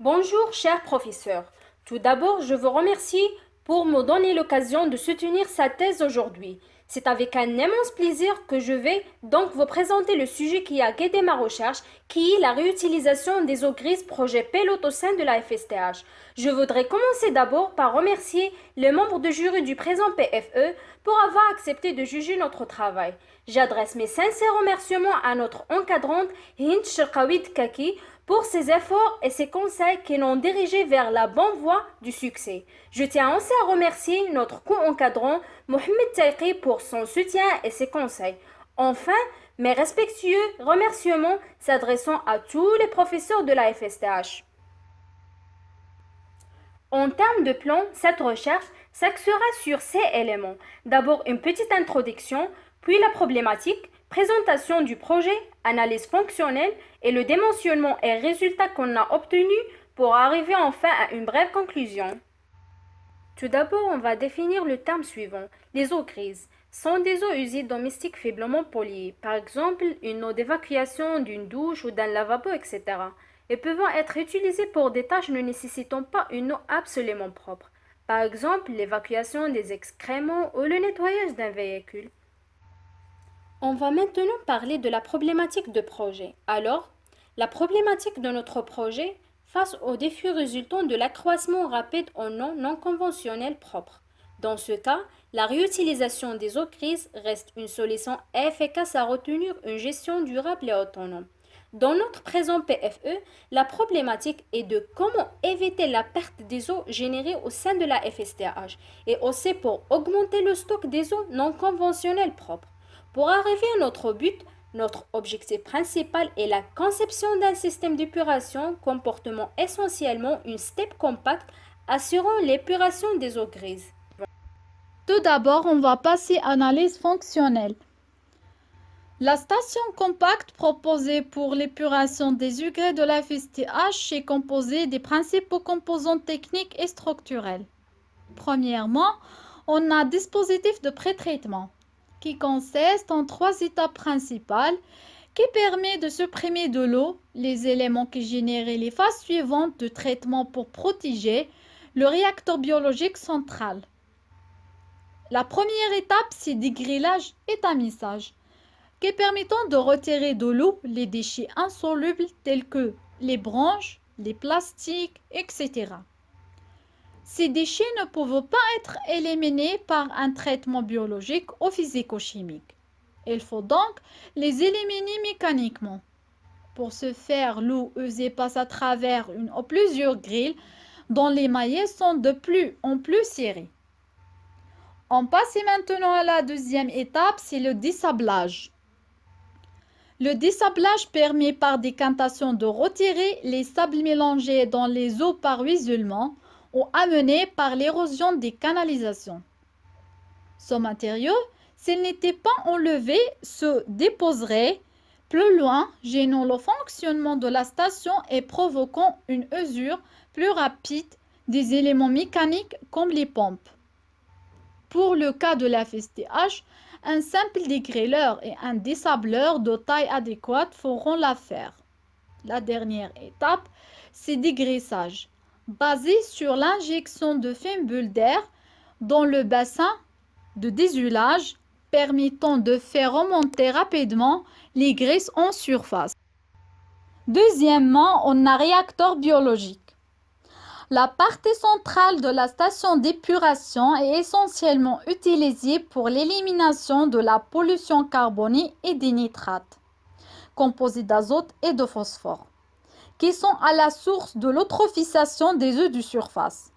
Bonjour, cher professeur. Tout d'abord, je vous remercie pour me donner l'occasion de soutenir sa thèse aujourd'hui. C'est avec un immense plaisir que je vais donc vous présenter le sujet qui a guidé ma recherche, qui est la réutilisation des eaux grises projet pilote au sein de la FSTH. Je voudrais commencer d'abord par remercier les membres de jury du présent PFE pour avoir accepté de juger notre travail. J'adresse mes sincères remerciements à notre encadrante Hind Shirkawit Kaki pour ses efforts et ses conseils qui l'ont dirigé vers la bonne voie du succès. Je tiens aussi à remercier notre co-encadrant Mohamed Taïqi pour son soutien et ses conseils. Enfin, mes respectueux remerciements s'adressant à tous les professeurs de la FSTH. En termes de plan, cette recherche s'axera sur ces éléments. D'abord une petite introduction, puis la problématique, présentation du projet, analyse fonctionnelle et le dimensionnement et résultats qu'on a obtenus pour arriver enfin à une brève conclusion. Tout d'abord, on va définir le terme suivant. Les eaux grises sont des eaux usées domestiques faiblement polluées, par exemple une eau d'évacuation d'une douche ou d'un lavabo, etc., et peuvent être utilisées pour des tâches ne nécessitant pas une eau absolument propre, par exemple l'évacuation des excréments ou le nettoyage d'un véhicule. On va maintenant parler de la problématique de projet. Alors, la problématique de notre projet face aux défis résultant de l'accroissement rapide en eau non conventionnelle propre. Dans ce cas, la réutilisation des eaux grises reste une solution efficace à retenir une gestion durable et autonome. Dans notre présent PFE, la problématique est de comment éviter la perte des eaux générées au sein de la FSTH et aussi pour augmenter le stock des eaux non conventionnelles propres. Pour arriver à notre but, notre objectif principal est la conception d'un système d'épuration comportant essentiellement une step compacte assurant l'épuration des eaux grises. Tout d'abord, on va passer à l'analyse fonctionnelle. La station compacte proposée pour l'épuration des ugrés de la FSTH est composée des principaux composants techniques et structurels. Premièrement, on a un dispositif de pré-traitement qui consiste en 3 étapes principales qui permet de supprimer de l'eau, les éléments qui génèrent les phases suivantes de traitement pour protéger le réacteur biologique central. La première étape, c'est dégrillage et tamisage, qui permettant de retirer de l'eau les déchets insolubles tels que les branches, les plastiques, etc. Ces déchets ne peuvent pas être éliminés par un traitement biologique ou physico-chimique. Il faut donc les éliminer mécaniquement. Pour ce faire, l'eau usée passe à travers une ou plusieurs grilles dont les maillets sont de plus en plus serrés. On passe maintenant à la deuxième étape, c'est le dessablage. Le dessablage permet par décantation de retirer les sables mélangés dans les eaux par ruissellement ou amenés par l'érosion des canalisations. Ce matériau, s'il n'était pas enlevé, se déposerait plus loin, gênant le fonctionnement de la station et provoquant une usure plus rapide des éléments mécaniques comme les pompes. Pour le cas de la FSTH, un simple dégrilleur et un dessableur de taille adéquate feront l'affaire. La dernière étape, c'est dégraissage, basé sur l'injection de fines bulles d'air dans le bassin de désulage, permettant de faire remonter rapidement les graisses en surface. Deuxièmement, on a un réacteur biologique. La partie centrale de la station d'épuration est essentiellement utilisée pour l'élimination de la pollution carbonique et des nitrates, composés d'azote et de phosphore, qui sont à la source de l'eutrophisation des eaux de surface.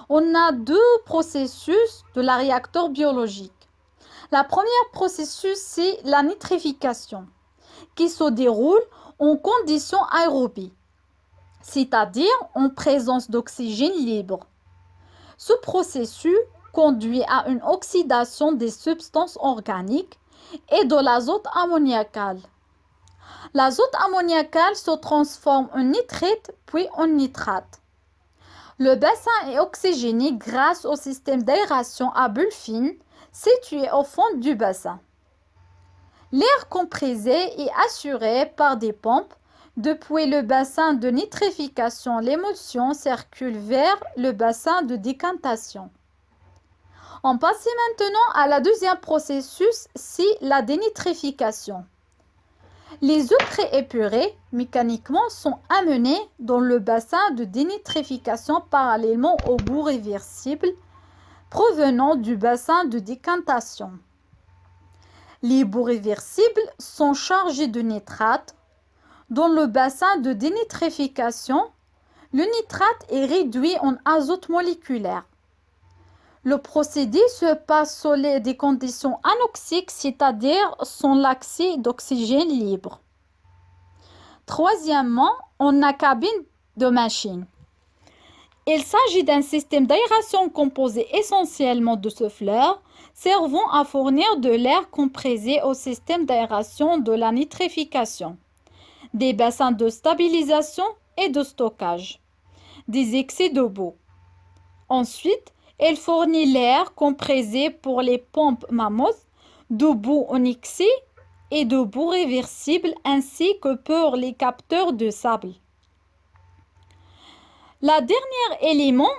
On a 2 processus de la réacteur biologique. Le premier processus, c'est la nitrification, qui se déroule en conditions aérobie, c'est-à-dire en présence d'oxygène libre. Ce processus conduit à une oxydation des substances organiques et de l'azote ammoniacal. L'azote ammoniacal se transforme en nitrite puis en nitrate. Le bassin est oxygéné grâce au système d'aération à bulles fines situé au fond du bassin. L'air compressé est assuré par des pompes Depuis le bassin de nitrification, l'émulsion circule vers le bassin de décantation. On passe maintenant à la deuxième processus, c'est la dénitrification. Les eaux préépurées mécaniquement sont amenées dans le bassin de dénitrification parallèlement aux boues réversibles provenant du bassin de décantation. Les boues réversibles sont chargées de nitrate. Dans le bassin de dénitrification, le nitrate est réduit en azote moléculaire. Le procédé se passe sous des conditions anoxiques, c'est-à-dire sans l'accès d'oxygène libre. Troisièmement, on a cabine de machine. Il s'agit d'un système d'aération composé essentiellement de souffleurs servant à fournir de l'air compressé au système d'aération de la nitrification, des bassins de stabilisation et de stockage, des excès de boue. Ensuite, elle fournit l'air compressé pour les pompes Mammoth, de boue en excès et de boue réversible ainsi que pour les capteurs de sable. Le dernier élément,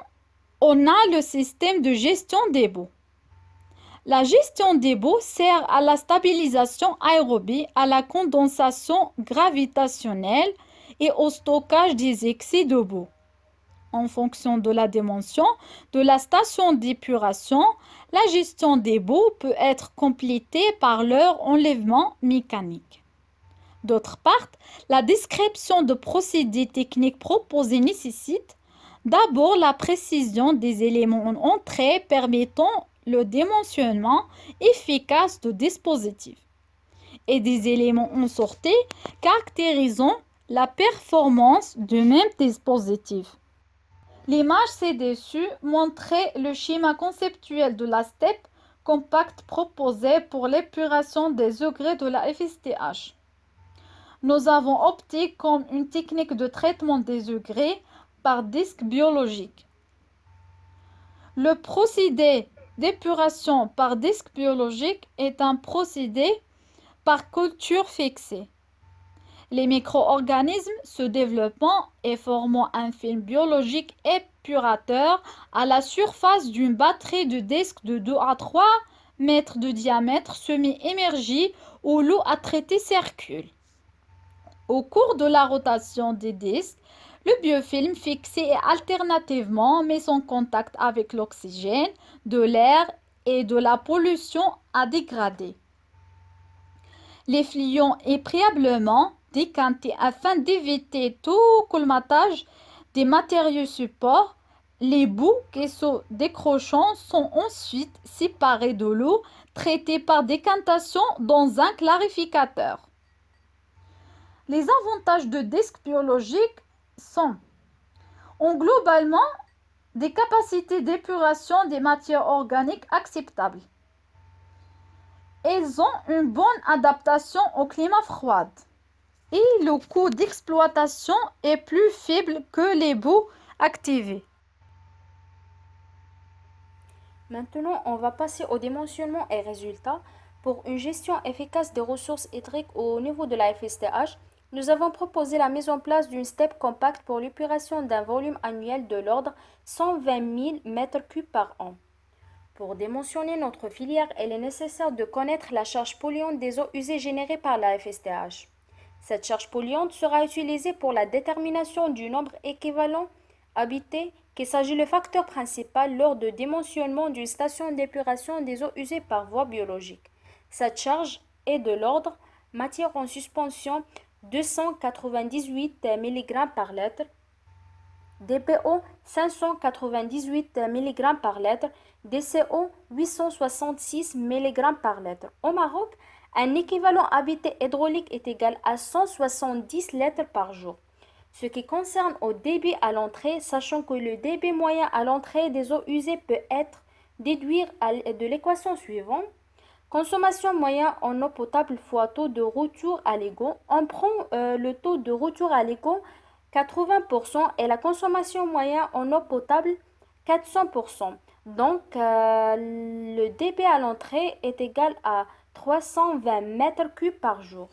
on a le système de gestion des boues. La gestion des boues sert à la stabilisation aérobie, à la condensation gravitationnelle et au stockage des excès de boue. En fonction de la dimension de la station d'épuration, la gestion des boues peut être complétée par leur enlèvement mécanique. D'autre part, la description de procédés techniques proposés nécessite d'abord la précision des éléments en entrée permettant le dimensionnement efficace du dispositif et des éléments en sortie caractérisant la performance du même dispositif. L'image ci-dessus montrait le schéma conceptuel de la STEP compacte proposée pour l'épuration des degrés de la FSTH. Nous avons opté comme une technique de traitement des degrés par disque biologique. Le procédé d'épuration par disque biologique est un procédé par culture fixée. Les micro-organismes se développant et formant un film biologique épurateur à la surface d'une batterie de disques de 2 à 3 mètres de diamètre semi-émergée où l'eau à traiter circule. Au cours de la rotation des disques, le biofilm fixé est alternativement mis en contact avec l'oxygène, de l'air et de la pollution à dégrader. L'effluent est préalablement décanté afin d'éviter tout colmatage des matériaux supports. Les boues qui se décrochant sont ensuite séparées de l'eau traitée par décantation dans un clarificateur. Les avantages de disques biologiques sont globalement des capacités d'épuration des matières organiques acceptables. Elles ont une bonne adaptation au climat froid et le coût d'exploitation est plus faible que les boues activées. Maintenant, on va passer au dimensionnement et résultats. Pour une gestion efficace des ressources hydriques au niveau de la FSTH, nous avons proposé la mise en place d'une STEP compacte pour l'épuration d'un volume annuel de l'ordre 120 000 m3 par an. Pour dimensionner notre filière, il est nécessaire de connaître la charge polluante des eaux usées générées par la FSTH. Cette charge polluante sera utilisée pour la détermination du nombre équivalent habité, qu'il s'agit le facteur principal lors de dimensionnement d'une station d'épuration des eaux usées par voie biologique. Cette charge est de l'ordre matière en suspension 298 mg par litre, DPO 598 mg par litre, DCO 866 mg par litre. Au Maroc, un équivalent habité hydraulique est égal à 170 litres par jour. Ce qui concerne au débit à l'entrée, sachant que le débit moyen à l'entrée des eaux usées peut être déduit de l'équation suivante. Consommation moyenne en eau potable fois taux de retour à l'ego. On prend le taux de retour à l'ego 80% et la consommation moyenne en eau potable 400%. Donc, le débit à l'entrée est égal à 320 m3 par jour.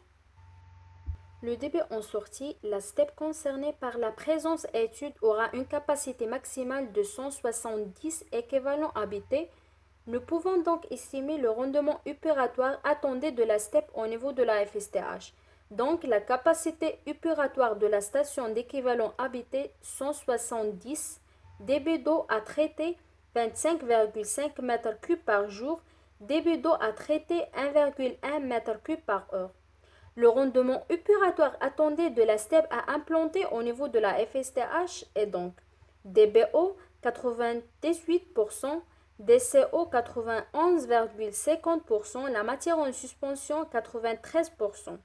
Le débit en sortie, la STEP concernée par la présence étude aura une capacité maximale de 170 équivalents habités. Nous pouvons donc estimer le rendement opératoire attendu de la STEP au niveau de la FSTH. Donc, la capacité opératoire de la station d'équivalent habité 170 débit d'eau à traiter 25,5 m3 par jour, débit d'eau à traiter 1,1 m3 par heure. Le rendement opératoire attendu de la STEP à implanter au niveau de la FSTH est donc DBO 98%, DCO 91,50%, la matière en suspension 93%.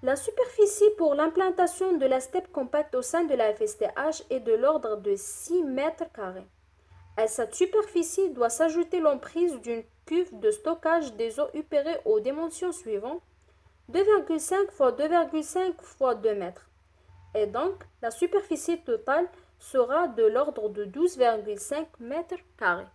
La superficie pour l'implantation de la STEP compacte au sein de la FSTH est de l'ordre de 6 mètres carrés. À cette superficie doit s'ajouter l'emprise d'une cuve de stockage des eaux opérée aux dimensions suivantes 2,5 x 2,5 x 2 mètres. Et donc, la superficie totale sera de l'ordre de 12,5 mètres carrés.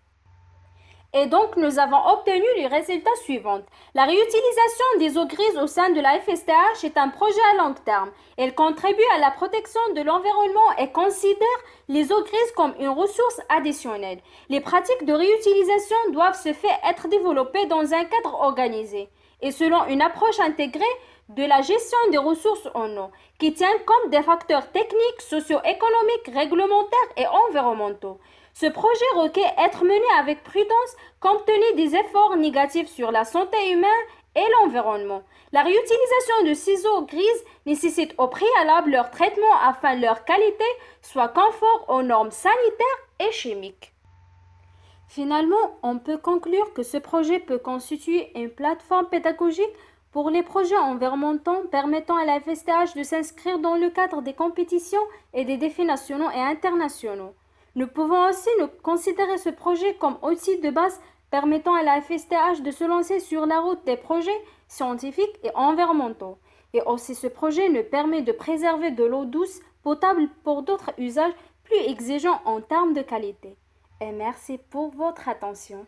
Et donc, nous avons obtenu les résultats suivants. La réutilisation des eaux grises au sein de la FSTH est un projet à long terme. Elle contribue à la protection de l'environnement et considère les eaux grises comme une ressource additionnelle. Les pratiques de réutilisation doivent se faire être développées dans un cadre organisé et selon une approche intégrée de la gestion des ressources en eau, qui tient compte des facteurs techniques, socio-économiques, réglementaires et environnementaux. Ce projet requiert être mené avec prudence compte tenu des efforts négatifs sur la santé humaine et l'environnement. La réutilisation de ces eaux grises nécessite au préalable leur traitement afin que leur qualité soit conforme aux normes sanitaires et chimiques. Finalement, on peut conclure que ce projet peut constituer une plateforme pédagogique pour les projets environnementaux permettant à la FSTH de s'inscrire dans le cadre des compétitions et des défis nationaux et internationaux. Nous pouvons aussi considérer ce projet comme outil de base permettant à la FSTH de se lancer sur la route des projets scientifiques et environnementaux. Et aussi ce projet nous permet de préserver de l'eau douce potable pour d'autres usages plus exigeants en termes de qualité. Et merci pour votre attention.